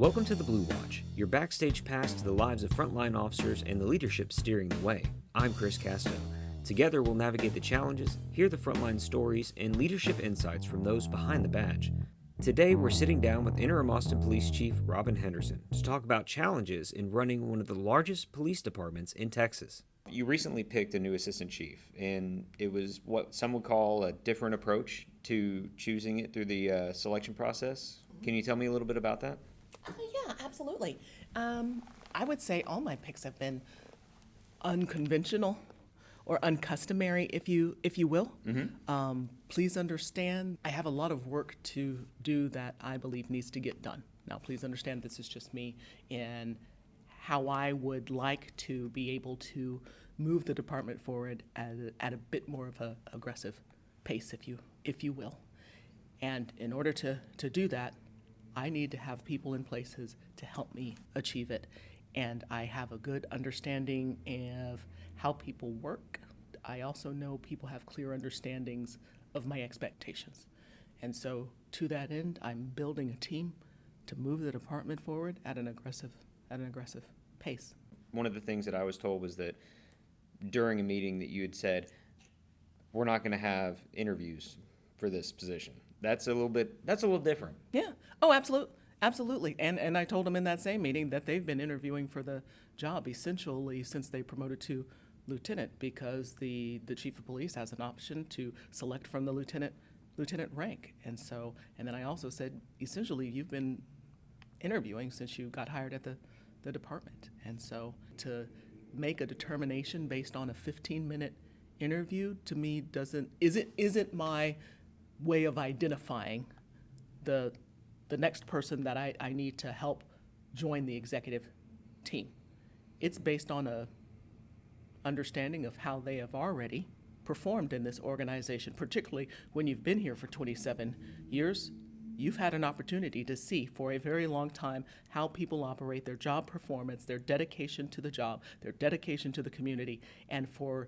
Welcome to the Blue Watch, your backstage pass to the lives of frontline officers and the leadership steering the way. I'm Chris Casto. Together, we'll navigate the challenges, hear the frontline stories, and leadership insights from those behind the badge. Today, we're sitting down with Interim Austin Police Chief Robin Henderson to talk about challenges in running one of the largest police departments in Texas. You recently picked a new assistant chief, and it was what some would call a different approach to choosing it through the selection process. Can you tell me a little bit about that? Yeah, absolutely. I would say all my picks have been unconventional or uncustomary, if you will. Please understand, I have a lot of work to do that I believe needs to get done. Now, please understand this is just me and how I would like to be able to move the department forward at a bit more of an aggressive pace, if you will. And in order to do that, I need to have people in places to help me achieve it. And I have a good understanding of how people work. I also know people have clear understandings of my expectations. And so to that end, I'm building a team to move the department forward at an aggressive pace. One of the things that I was told was that during a meeting that you had said, we're not going to have interviews for this position. That's a little different. Yeah. Oh, absolutely. And I told them in that same meeting that they've been interviewing for the job essentially since they promoted to lieutenant, because the chief of police has an option to select from the lieutenant rank. And then I also said, essentially, you've been interviewing since you got hired at the department. And so to make a determination based on a 15-minute interview, to me isn't my way of identifying the next person that I need to help join the executive team. It's based on a understanding of how they have already performed in this organization, particularly when you've been here for 27 years. You've had an opportunity to see for a very long time how people operate, their job performance, their dedication to the job, their dedication to the community. And for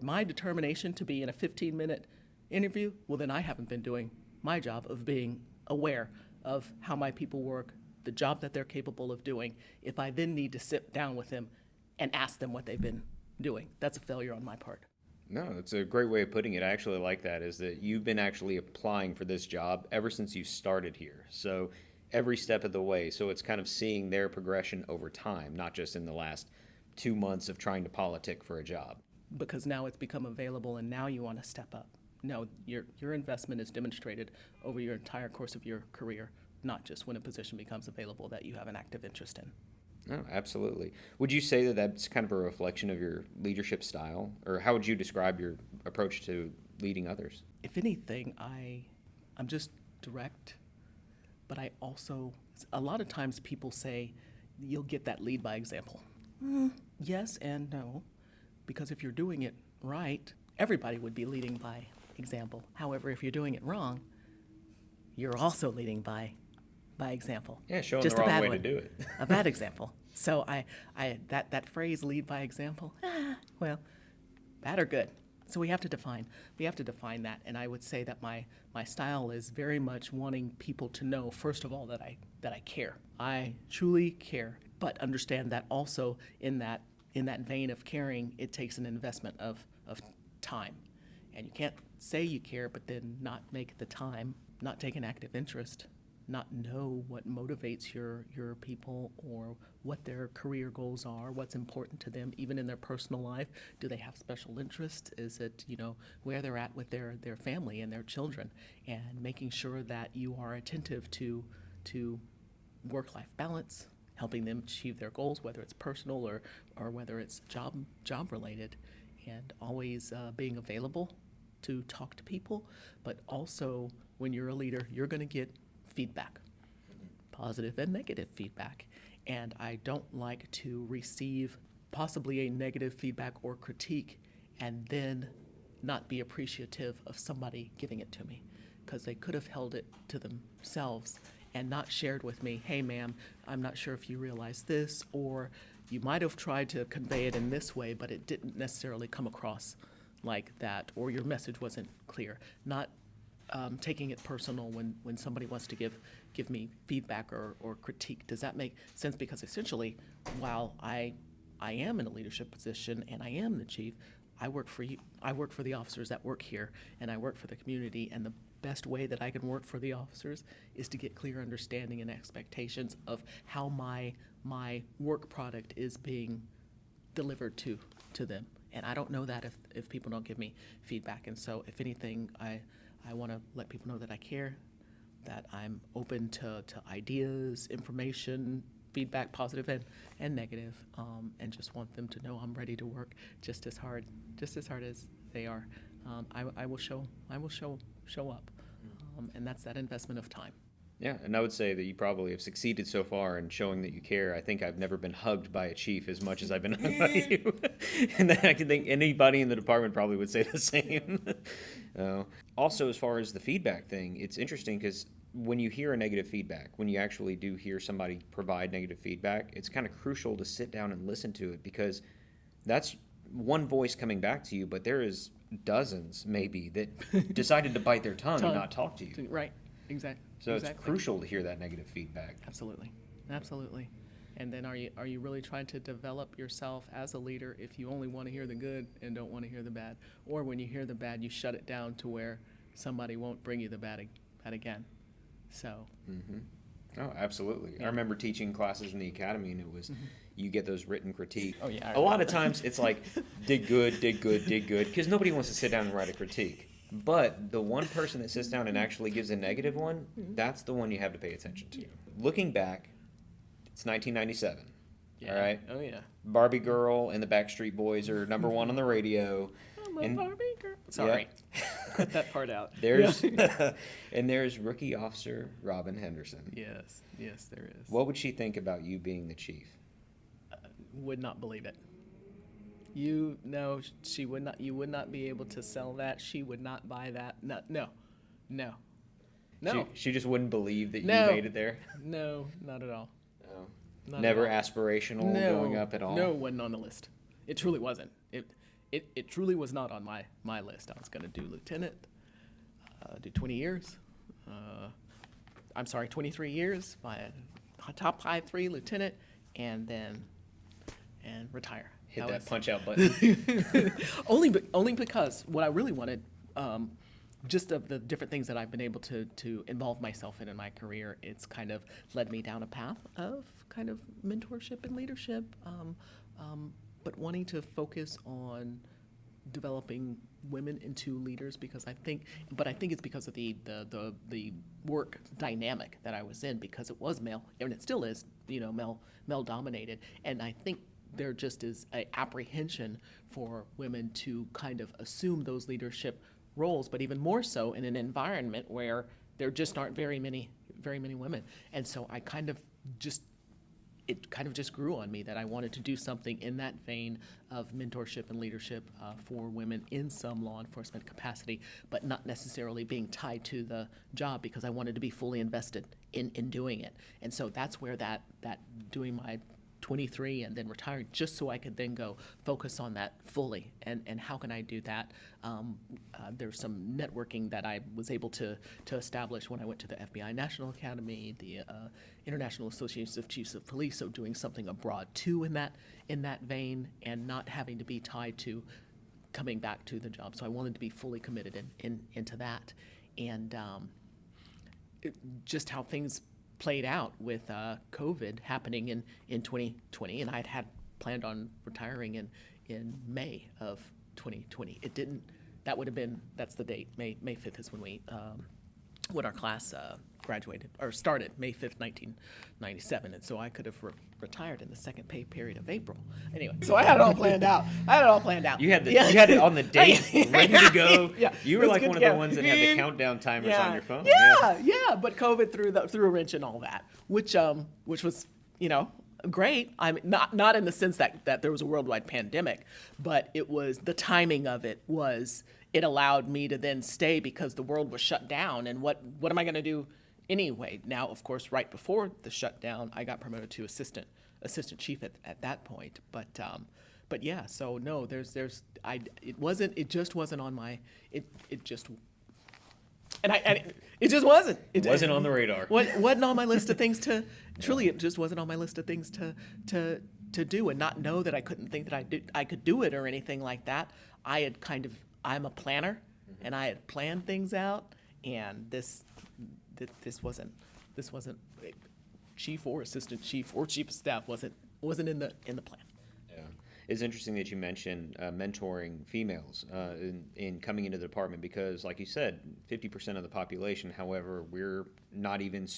my determination to be in a 15-minute interview, well, then I haven't been doing my job of being aware of how my people work, the job that they're capable of doing. If I then need to sit down with them and ask them what they've been doing, that's a failure on my part. No, it's a great way of putting it. I actually like that, is that you've been actually applying for this job ever since you started here. So every step of the way. So it's kind of seeing their progression over time, not just in the last 2 months of trying to politic for a job. Because now it's become available and now you want to step up. No, your investment is demonstrated over your entire course of your career, not just when a position becomes available that you have an active interest in. No, absolutely. Would you say that that's kind of a reflection of your leadership style? Or how would you describe your approach to leading others? If anything, I'm just direct, but I also, a lot of times people say, you'll get that lead by example. Yes and no, because if you're doing it right, everybody would be leading by example. However, if you're doing it wrong, you're also leading by example. Yeah, showing just the wrong way one. to do it. A bad example. So that phrase, lead by example, well, bad or good. So we have to define that. And I would say that my style is very much wanting people to know, first of all, that I care. I truly care, but understand that also in that vein of caring, it takes an investment of time. And you can't say you care, but then not make the time, not take an active interest, not know what motivates your people or what their career goals are, what's important to them, even in their personal life. Do they have special interests? Is it, where they're at with their family and their children? And making sure that you are attentive to work-life balance, helping them achieve their goals, whether it's personal or whether it's job-related, and always being available to talk to people. But also, when you're a leader, you're going to get feedback, positive and negative feedback. And I don't like to receive possibly a negative feedback or critique and then not be appreciative of somebody giving it to me, because they could have held it to themselves and not shared with me, hey ma'am, I'm not sure if you realize this, or you might have tried to convey it in this way, but it didn't necessarily come across like that, or your message wasn't clear. Not taking it personal when somebody wants to give me feedback or critique. Does that make sense? Because essentially, while I am in a leadership position and I am the chief, I work for you. I work for the officers that work here, and I work for the community. And the best way that I can work for the officers is to get clear understanding and expectations of how my work product is being delivered to them. And I don't know that if people don't give me feedback. And so if anything, I want to let people know that I care, that I'm open to ideas, information, feedback, positive and negative, and just want them to know I'm ready to work just as hard as they are. I will show up, and that's that investment of time. Yeah, and I would say that you probably have succeeded so far in showing that you care. I think I've never been hugged by a chief as much as I've been hugged by you. And then I can think anybody in the department probably would say the same. Also, as far as the feedback thing, it's interesting because when you hear a negative feedback, when you actually do hear somebody provide negative feedback, it's kind of crucial to sit down and listen to it, because that's one voice coming back to you, but there is dozens maybe that decided to bite their tongue and not talk to you. Right, exactly. So it's crucial to hear that negative feedback. Absolutely. And then are you really trying to develop yourself as a leader if you only want to hear the good and don't want to hear the bad? Or when you hear the bad, you shut it down to where somebody won't bring you the bad again? So. Mm-hmm. Oh, absolutely. Yeah. I remember teaching classes in the academy, and it was, you get those written critique. Oh, yeah. A lot of times it's like, did good, because nobody wants to sit down and write a critique. But the one person that sits down and actually gives a negative one, that's the one you have to pay attention to. Yeah. Looking back, it's 1997. Yeah. All right? Oh, yeah. Barbie Girl and the Backstreet Boys are number one on the radio. I'm a Barbie girl. Sorry. Yeah. Cut that part out. And there's rookie officer Robin Henderson. Yes, there is. What would she think about you being the chief? Would not believe it. She would not. You would not be able to sell that. She would not buy that. No. She just wouldn't believe that you made it there? No, not at all. No. Not Never at all. Aspirational going up at all? No, wasn't on the list. It truly wasn't. It truly was not on my list. I was going to do lieutenant, do 20 years. 23 years, my top 3 lieutenant, and retire. Hit that punch out button. Only because what I really wanted, just of the different things that I've been able to involve myself in my career, it's kind of led me down a path of kind of mentorship and leadership, but wanting to focus on developing women into leaders, because I think it's because of the work dynamic that I was in, because it was male, and it still is, male dominated, and I think there just is an apprehension for women to kind of assume those leadership roles, but even more so in an environment where there just aren't very many women. And so it kind of just grew on me that I wanted to do something in that vein of mentorship and leadership for women in some law enforcement capacity, but not necessarily being tied to the job, because I wanted to be fully invested in doing it. And so that's where that doing my 23 and then retiring, just so I could then go focus on that fully. And how can I do that? There's some networking that I was able to establish when I went to the FBI National Academy, the International Association of Chiefs of Police, so doing something abroad too in that vein, and not having to be tied to coming back to the job. So I wanted to be fully committed into that. And just how things played out with COVID happening in 2020, and I had planned on retiring in May of 2020. It didn't. That would have been. That's the date. May 5th is when our class graduated or started. May 5th, 1997, and so I could have retired in the second pay period of April. Anyway, so I had it all planned out. You had it on the date, ready to go. Yeah, you were like one of the ones that had the countdown timers on your phone. Yeah. But COVID threw a wrench in all that, which was great. I mean, not in the sense that there was a worldwide pandemic, but it was the timing of it was. It allowed me to then stay because the world was shut down, and what am I going to do anyway? Now, of course, right before the shutdown, I got promoted to assistant chief at that point. But yeah, so no, it just wasn't on my. It just And it just wasn't. It wasn't on the radar. Wasn't on my list of things to. Truly, it just wasn't on my list of things to do, and not know that I couldn't think that I could do it or anything like that. I'm a planner, and I had planned things out, and this wasn't chief or assistant chief or chief of staff wasn't in the plan. Yeah. It's interesting that you mentioned mentoring females in coming into the department because, like you said, 50% of the population. However, we're not even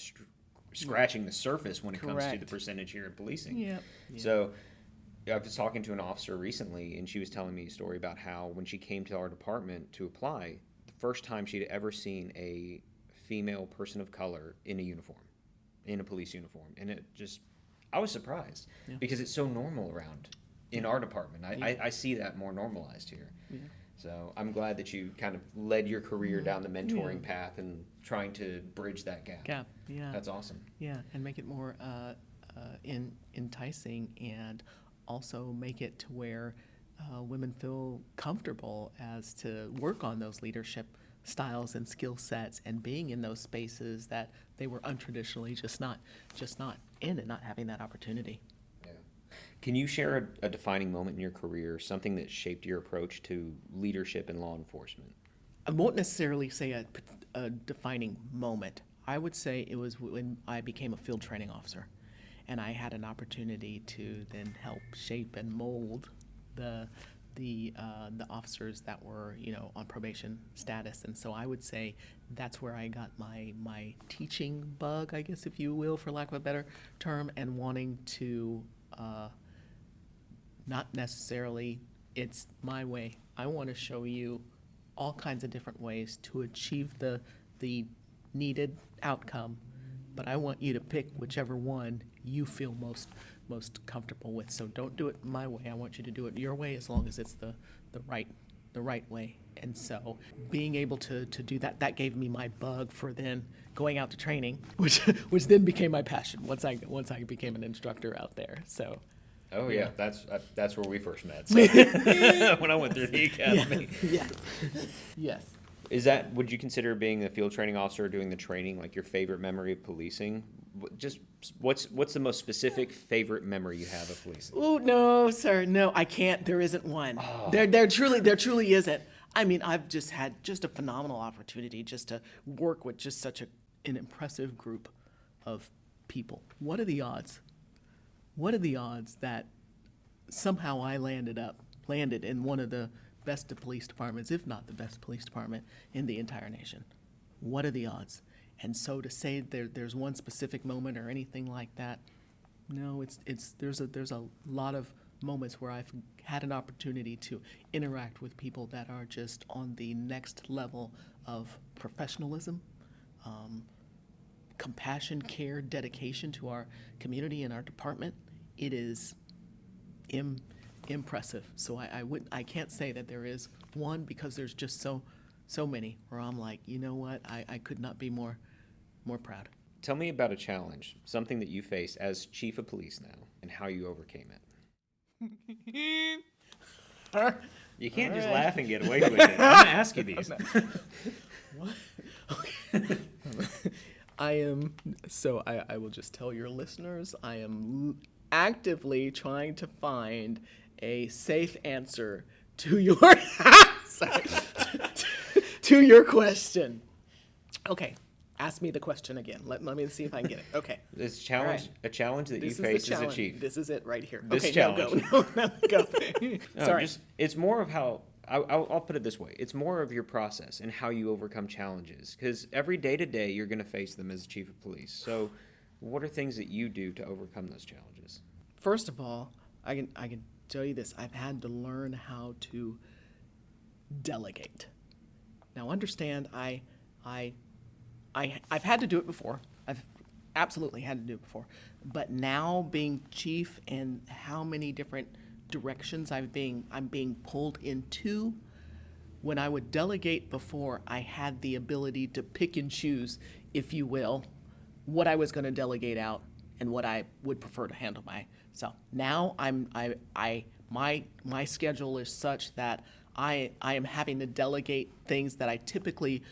scratching the surface when it comes to the percentage here in policing. Yeah. So I was talking to an officer recently, and she was telling me a story about how when she came to our department to apply, the first time she'd ever seen a female person of color in a uniform, in a police uniform. And I was surprised because it's so normal around in our department. I see that more normalized here. Yeah. So I'm glad that you kind of led your career down the mentoring path and trying to bridge that gap. Yeah. That's awesome. Yeah, and make it more enticing, and also make it to where women feel comfortable as to work on those leadership styles and skill sets, and being in those spaces that they were untraditionally just not in, and not having that opportunity. Yeah. Can you share a defining moment in your career, something that shaped your approach to leadership in law enforcement? I won't necessarily say a defining moment. I would say it was when I became a field training officer, and I had an opportunity to then help shape and mold the officers that were, on probation status. And so I would say that's where I got my teaching bug, I guess, if you will, for lack of a better term, and wanting to not necessarily it's my way. I want to show you all kinds of different ways to achieve the needed outcome, but I want you to pick whichever one you feel most comfortable with. So don't do it my way. I want you to do it your way, as long as it's the right way. And so being able to do that gave me my bug for then going out to training, which then became my passion once I became an instructor out there. So. Oh yeah, that's where we first met. So. When I went through the academy. Yes. Would you consider being a field training officer, doing the training, like your favorite memory of policing? Just what's the most specific favorite memory you have of policing? Oh no, sir, no, I can't. There isn't one. Oh. There truly isn't. I mean, I've just had a phenomenal opportunity just to work with just such an impressive group of people. What are the odds? What are the odds that somehow I landed in one of the best police departments, if not the best police department in the entire nation? What are the odds? And so to say there's one specific moment or anything like that, no, there's a lot of moments where I've had an opportunity to interact with people that are just on the next level of professionalism, compassion, care, dedication to our community and our department. It is impressive. So I can't say that there is one, because there's just so many where I'm like, you know what, I could not be more proud. Tell me about a challenge, something that you faced as chief of police now, and how you overcame it. You can't just laugh and get away with it. I'm gonna ask you these. What? Okay. I will just tell your listeners, I am actively trying to find a safe answer to your to your question. Okay, ask me the question again. Let me see if I can get it. Okay. This challenge, right. A challenge that you face as a chief. This is it right here. This okay, challenge. Now go. Sorry. It's more of how. I'll put it this way. It's more of your process and how you overcome challenges. Because every day to day, you're going to face them as chief of police. So, what are things that you do to overcome those challenges? First of all, I can tell you this. I've had to learn how to delegate. Now, understand, I've had to do it before. I've absolutely had to do it before. But now, being chief and how many different directions I'm being pulled into, when I would delegate before, I had the ability to pick and choose, if you will, what I was going to delegate out and what I would prefer to handle myself. Now my schedule is such that I am having to delegate things that I typically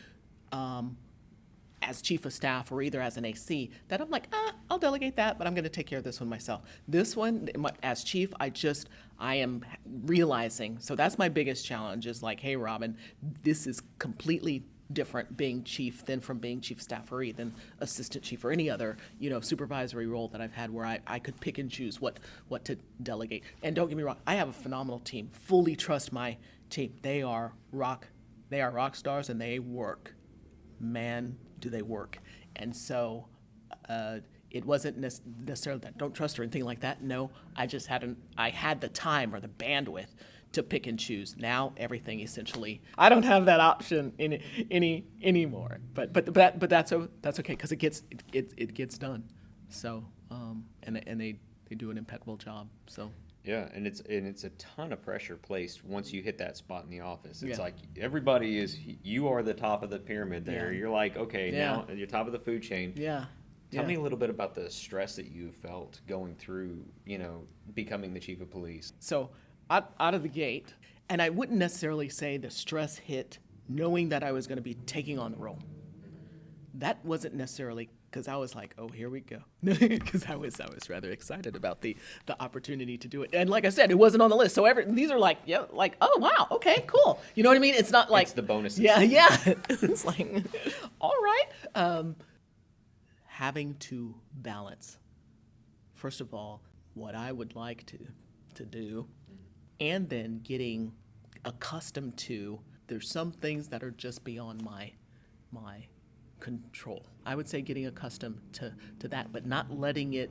as chief of staff or either as an AC, that I'm like, I'll delegate that, but I'm going to take care of this one myself. This one, as chief, I am realizing, so that's my biggest challenge is like, hey, Robin, this is completely different being chief than from being chief of staff or even assistant chief or any other, supervisory role that I've had where I could pick and choose what to delegate. And don't get me wrong, I have a phenomenal team. Fully trust my team. They are rock stars and they work. Man, do they work. And so it wasn't necessarily that I don't trust or anything like that. No, I just I had the time or the bandwidth to pick and choose. Now everything essentially, I don't have that option anymore. But that's okay because it gets done. So and they do an impeccable job. So. Yeah, and it's a ton of pressure placed once you hit that spot in the office. It's like everybody you are the top of the pyramid there. Yeah. You're like, okay, now you're top of the food chain. Yeah. Tell me a little bit about the stress that you felt going through, becoming the chief of police. So out of the gate, and I wouldn't necessarily say the stress hit knowing that I was going to be taking on the role. That wasn't necessarily because I was like, oh, here we go. Because I was rather excited about the opportunity to do it. And like I said, it wasn't on the list. So these are like, oh, wow, okay, cool. You know what I mean? It's not like. It's the bonuses. Yeah. It's like, all right. Having to balance, first of all, what I would like to do, and then getting accustomed to, there's some things that are just beyond my control. I would say getting accustomed to that, but not letting it,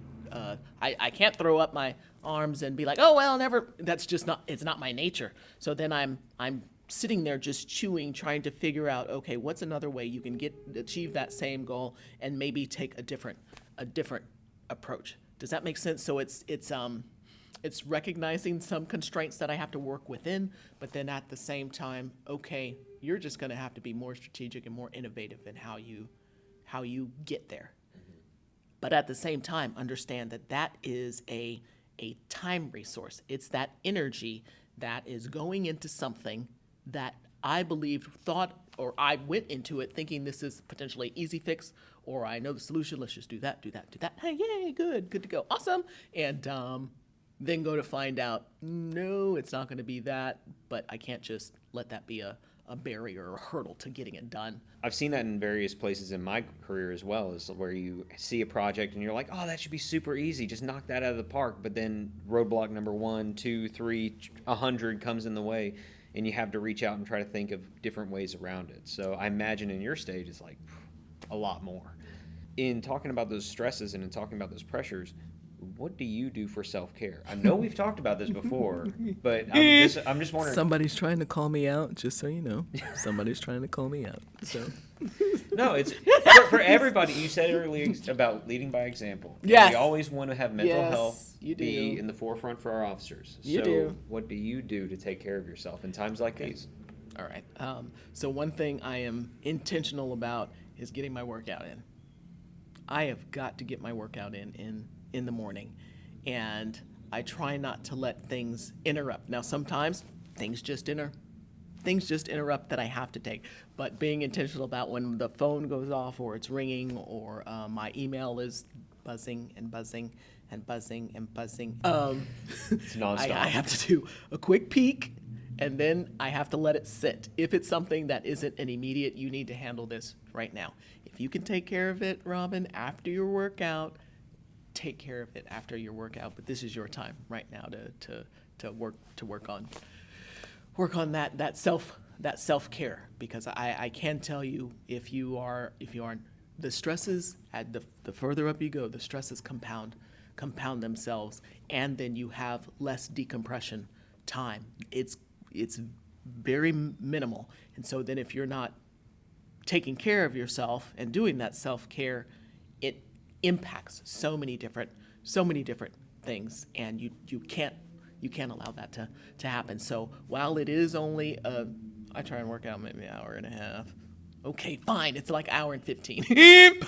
I can't throw up my arms and be like, oh, well, never, that's just not, it's not my nature. So then I'm sitting there just chewing, trying to figure out, okay, what's another way you can achieve that same goal and maybe take a different approach. Does that make sense? So it's recognizing some constraints that I have to work within, but then at the same time, okay, you're just going to have to be more strategic and more innovative in how you get there. Mm-hmm. But at the same time, understand that is a time resource. It's that energy that is going into something that I thought, or I went into it thinking this is potentially an easy fix, or I know the solution, let's just do that. Hey, yay, good to go, awesome. And then go to find out, no, it's not going to be that, but I can't just let that be a barrier or a hurdle to getting it done. I've seen that in various places in my career as well, is where you see a project and you're like, oh, that should be super easy, just knock that out of the park, but then roadblock number 1, 2, 3, 100 comes in the way, and you have to reach out and try to think of different ways around it. So I imagine in your stage it's like a lot more. In talking about those stresses and in talking about those pressures, what do you do for self-care? I know we've talked about this before, but I'm just wondering. Somebody's trying to call me out, just so you know. Somebody's trying to call me out. So. No, it's for everybody. You said earlier about leading by example. Yes. We always want to have mental health be in the forefront for our officers. So what do you do to take care of yourself in times like these? All right. So one thing I am intentional about is getting my workout in. I have got to get my workout in the morning, and I try not to let things interrupt. Now, sometimes things just interrupt that I have to take, but being intentional about when the phone goes off or it's ringing or my email is buzzing and buzzing and buzzing and buzzing. It's nonstop. I have to do a quick peek, and then I have to let it sit. If it's something that isn't an immediate, you need to handle this right now. If you can take care of it, Robin, after your workout, take care of it after your workout. But this is your time right now to work on that self-care, because I can tell you if you are the stresses the further up you go, the stresses compound themselves, and then you have less decompression time. It's very minimal, and so then if you're not taking care of yourself and doing that self-care, it impacts so many different things, and you can't allow that to happen. So while it is only I try and work out maybe an hour and a half. Okay, fine, it's like an hour and 15.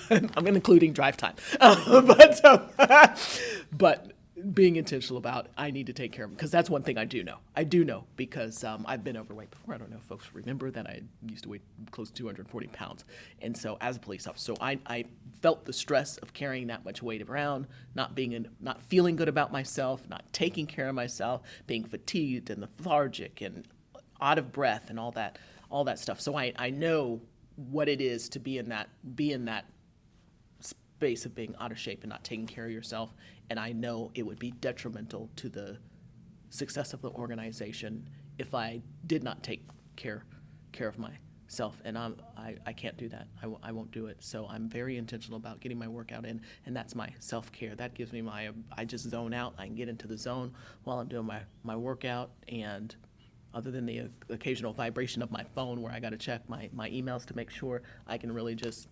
I'm including drive time. But being intentional about I need to take care of them, because that's one thing I do know. I do know because I've been overweight before. I don't know if folks remember that I used to weigh close to 240 pounds. And so as a police officer, so I felt the stress of carrying that much weight around, not feeling good about myself, not taking care of myself, being fatigued and lethargic and out of breath and all that stuff. So I know what it is to be in that space of being out of shape and not taking care of yourself, and I know it would be detrimental to the success of the organization if I did not take care of myself, and I can't do that. I won't do it. So I'm very intentional about getting my workout in, and that's my self-care. That gives me I just zone out. I can get into the zone while I'm doing my workout, and other than the occasional vibration of my phone where I got to check my emails to make sure, I can really just,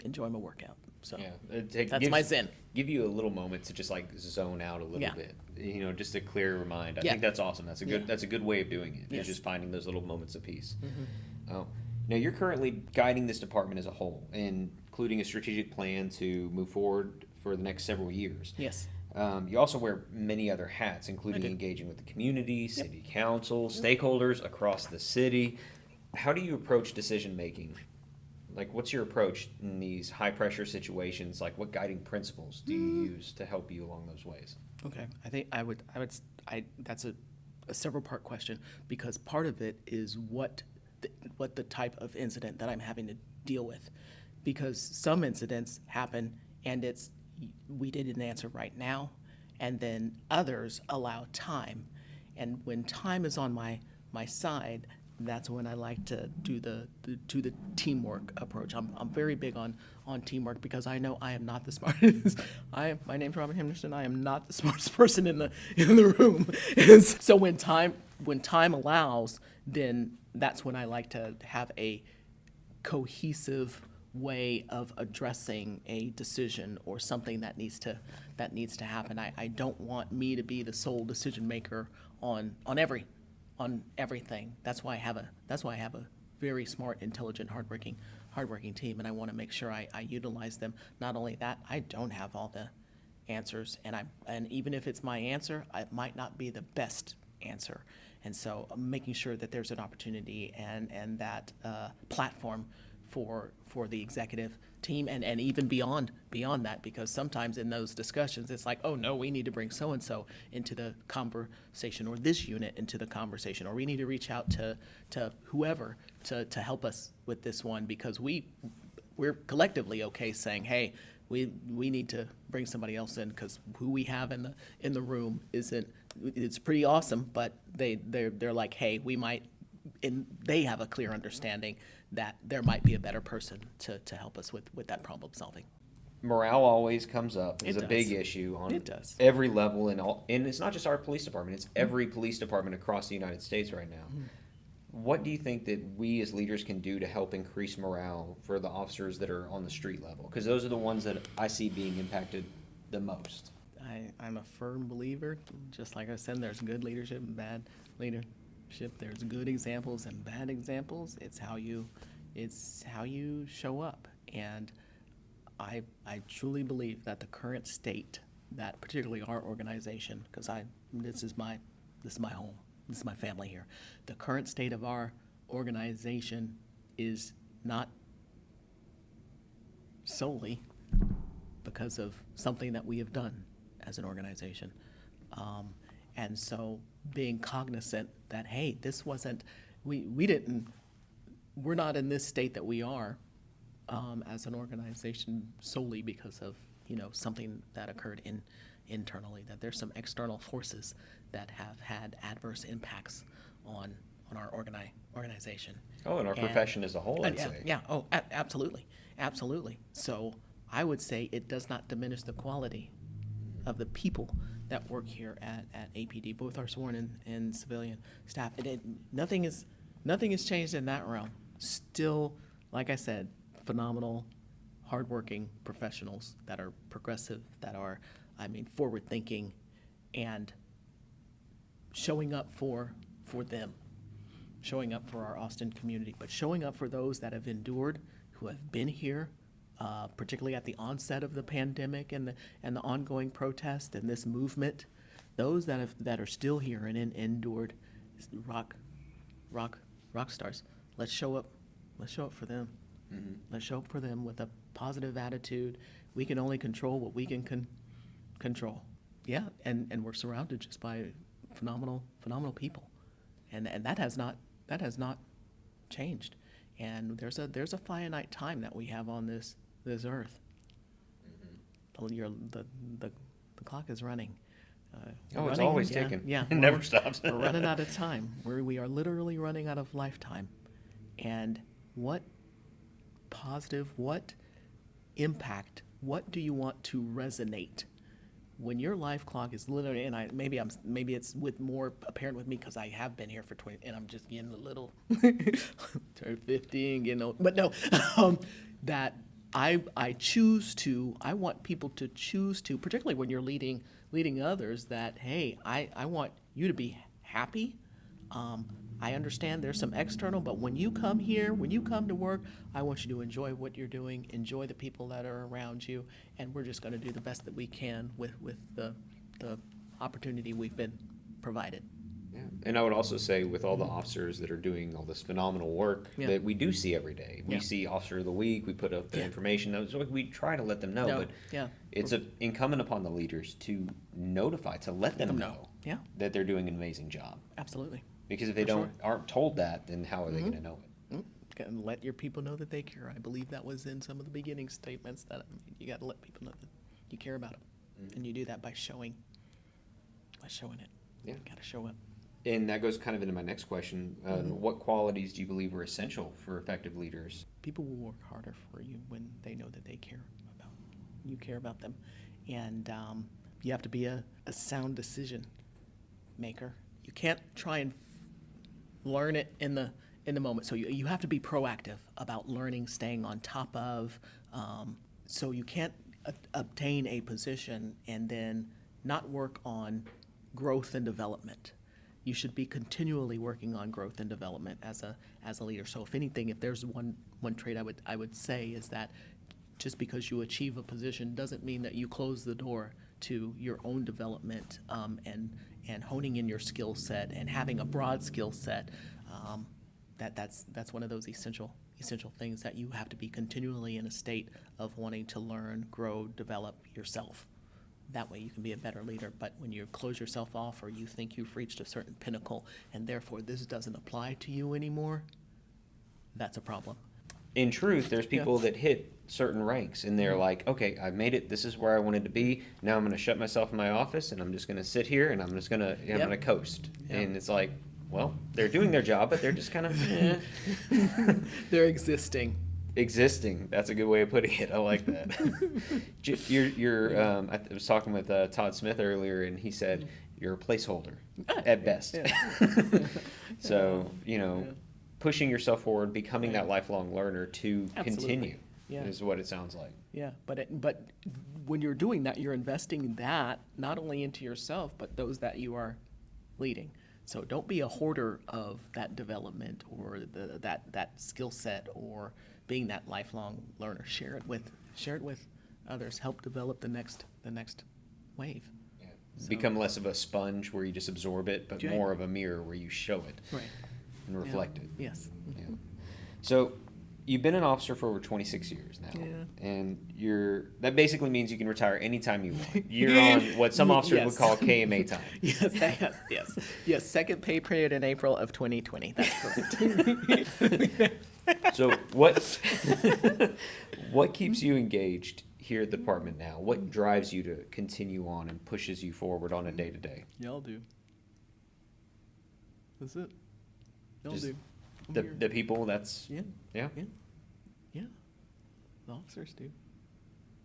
enjoy my workout. So that's my zen. Give you a little moment to just like zone out a little bit, just to clear your mind. I think that's awesome. That's a good way of doing it. Yes. Is just finding those little moments of peace. Mm-hmm. Now you're currently guiding this department as a whole, including a strategic plan to move forward for the next several years. Yes. You also wear many other hats, including engaging with the community, city council, stakeholders across the city. How do you approach decision making? Like, what's your approach in these high pressure situations? Like, what guiding principles do you use to help you along those ways? Okay, I think that's a several part question, because part of it is what the type of incident that I'm having to deal with, because some incidents happen and we didn't answer right now, and then others allow time, and when time is on my side, that's when I like to do the teamwork approach. I'm very big on teamwork, because I know I am not the smartest. My name's Robert Henderson. I am not the smartest person in the room. And so when time allows, then that's when I like to have a cohesive way of addressing a decision or something that needs to happen. I don't want me to be the sole decision maker on everything. That's why I have a very smart, intelligent, hardworking team, and I want to make sure I utilize them. Not only that, I don't have all the answers, and even if it's my answer, it might not be the best answer. And so I'm making sure that there's an opportunity and that platform for the executive team, and even beyond that, because sometimes in those discussions it's like, oh no, we need to bring so and so into the conversation, or this unit into the conversation, or we need to reach out to whoever to help us with this one, because we're collectively okay saying, hey, we need to bring somebody else in, because who we have in the room it's pretty awesome, but they're like, hey, we might, and they have a clear understanding that there might be a better person to help us with that problem solving. Morale always comes up as a big issue on every level, and it's not just our police department, it's every police department across the United States right now. What do you think that we as leaders can do to help increase morale for the officers that are on the street level? Because those are the ones that I see being impacted the most. I'm a firm believer, just like I said, there's good leadership and bad leadership. There's good examples and bad examples. It's how you show up. And I truly believe that the current state, that particularly our organization, because this is my home, this is my family here. The current state of our organization is not solely because of something that we have done as an organization. And so being cognizant that, hey, this wasn't, we're not in this state that we are as an organization solely because of, something that occurred internally, that there's some external forces that have had adverse impacts on our organization. Oh, and our profession as a whole, I'd say. Yeah, absolutely. Absolutely. So I would say it does not diminish the quality of the people that work here at APD, both our sworn and civilian staff. Nothing has changed in that realm. Still, like I said, phenomenal, hardworking professionals that are progressive, that are, forward-thinking, and showing up for them, showing up for our Austin community, but showing up for those that have endured, who have been here particularly at the onset of the pandemic and the ongoing protest and this movement, those that are still here and endured, rock stars. Let's show up. Let's show up for them. Mm-hmm. Let's show up for them with a positive attitude. We can only control what we can control. Yeah, and we're surrounded just by phenomenal people, and that has not changed. And there's a finite time that we have on this earth. Mm-hmm. The clock is running. It's always ticking. Yeah, It never stops. We're running out of time. We are literally running out of lifetime. And what positive, what impact, what do you want to resonate when your life clock is literally? And maybe it's more apparent with me because I have been here for 20, and I'm just getting a little turn 50 and getting old. But no, that I want people to choose to, particularly when you're leading others, that, hey, I want you to be happy. I understand there's some external, but when you come here, when you come to work, I want you to enjoy what you're doing, enjoy the people that are around you, and we're just going to do the best that we can with the opportunity we've been provided. Yeah. And I would also say, with all the officers that are doing all this phenomenal work that we do see every day, we see Officer of the Week, we put up the information, we try to let them know, but it's incumbent upon the leaders to notify, to let them know that they're doing an amazing job. Absolutely. Because if they aren't told that, then how are they going to know it? And let your people know that they care. I believe that was in some of the beginning statements, that you got to let people know that you care about them, and you do that by showing it. Yeah, got to show up. And that goes kind of into my next question. What qualities do you believe are essential for effective leaders? People will work harder for you when they know that they care about you, care about them, and you have to be a sound decision maker. You can't try and learn it in the moment. So you have to be proactive about learning, staying on top of. So you can't obtain a position and then not work on growth and development. You should be continually working on growth and development as a leader. So if anything, if there's one trait I would say, is that just because you achieve a position doesn't mean that you close the door to your own development and honing in your skill set and having a broad skill set. That's one of those essential things, that you have to be continually in a state of wanting to learn, grow, develop yourself. That way you can be a better leader. But when you close yourself off, or you think you've reached a certain pinnacle and therefore this doesn't apply to you anymore, that's a problem. In truth, there's people that hit certain ranks and they're like, okay, I've made it. This is where I wanted to be. Now I'm going to shut myself in my office and I'm just going to sit here and I'm just going to I'm going to coast. Yep. And it's like, well, they're doing their job, but they're just kind of they're existing. That's a good way of putting it. I like that. I was talking with Todd Smith earlier, and he said you're a placeholder at best. Yeah. So pushing yourself forward, becoming that lifelong learner to continue is what it sounds like. Yeah, but when you're doing that, you're investing that not only into yourself, but those that you are leading. So don't be a hoarder of that development or that skill set, or being that lifelong learner. Share it with others. Help develop the next wave. Yeah. So, become less of a sponge where you just absorb it, but more of a mirror where you show it and reflect it. Yes. Yeah. So you've been an officer for over 26 years now, and that basically means you can retire anytime you want. You're on what some officers would call KMA time. Yes. Second pay period in April of 2020. That's correct. So what keeps you engaged here at the department now? What drives you to continue on and pushes you forward on a day-to-day? Y'all do. That's it. Y'all Just do. The people, that's... Yeah. The officers do.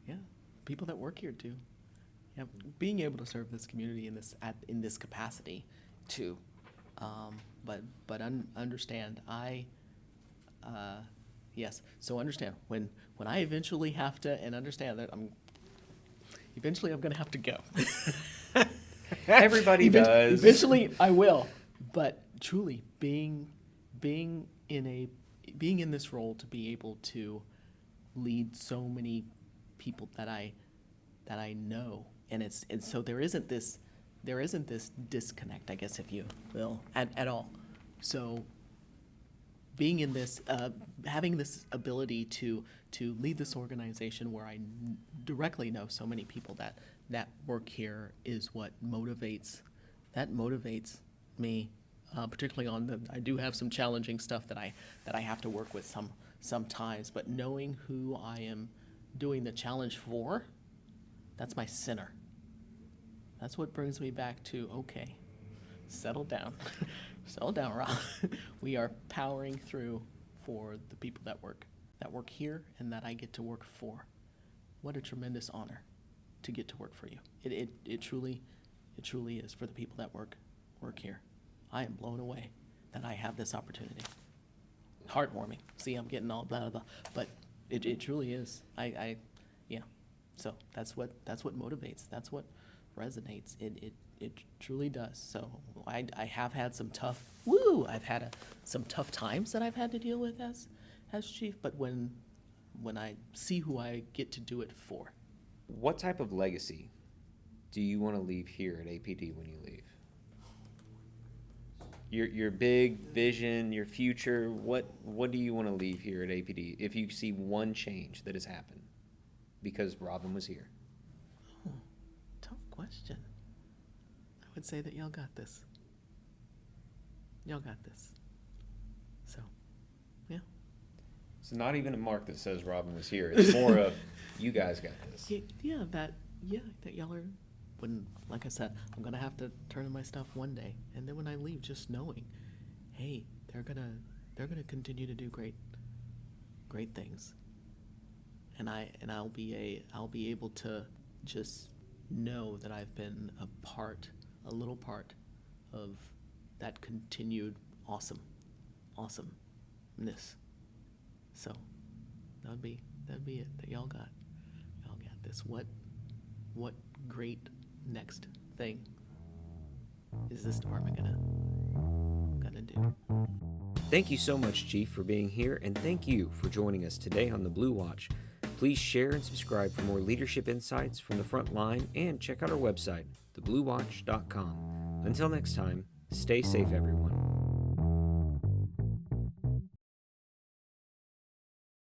Yeah. People that work here do. Yeah. Being able to serve this community in this capacity too. But understand, yes. So understand, when I eventually have to, and understand that I'm going to have to go. Everybody does. Eventually I will. But truly being in this role, to be able to lead so many people that I know, and so there isn't this disconnect, I guess, if you will, at all. So being in this, having this ability to lead this organization where I directly know so many people that work here is what motivates me, particularly I do have some challenging stuff that I have to work with sometimes, but knowing who I am doing the challenge for, that's my center. That's what brings me back to, okay, settle down. Settle down, Rob. We are powering through for the people that work here and that I get to work for. What a tremendous honor to get to work for you. It truly is for the people that work here. I am blown away that I have this opportunity. Heartwarming. See, I'm getting all blah blah, but it truly is. Yeah. So that's what motivates. That's what resonates. It truly does. So I have had some tough some tough times that I've had to deal with as chief. But when I see who I get to do it for. What type of legacy do you want to leave here at APD when you leave? Your big vision, your future. What do you want to leave here at APD if you see one change that has happened because Robin was here? Oh, tough question. I would say that y'all got this. Y'all got this. So, yeah. It's not even a mark that says Robin was here. It's more of you guys got this. Yeah, that y'all are. When, like I said, I'm gonna have to turn in my stuff one day, and then when I leave, just knowing, hey, they're gonna continue to do great things, and I'll be able to just know that I've been a little part of that continued awesomeness. So that'd be it. That y'all got this. What great next thing is this department gonna do? Thank you so much, Chief, for being here, and thank you for joining us today on the Blue Watch. Please share and subscribe for more leadership insights from the front line, and check out our website, thebluewatch.com. Until next time, stay safe, everyone.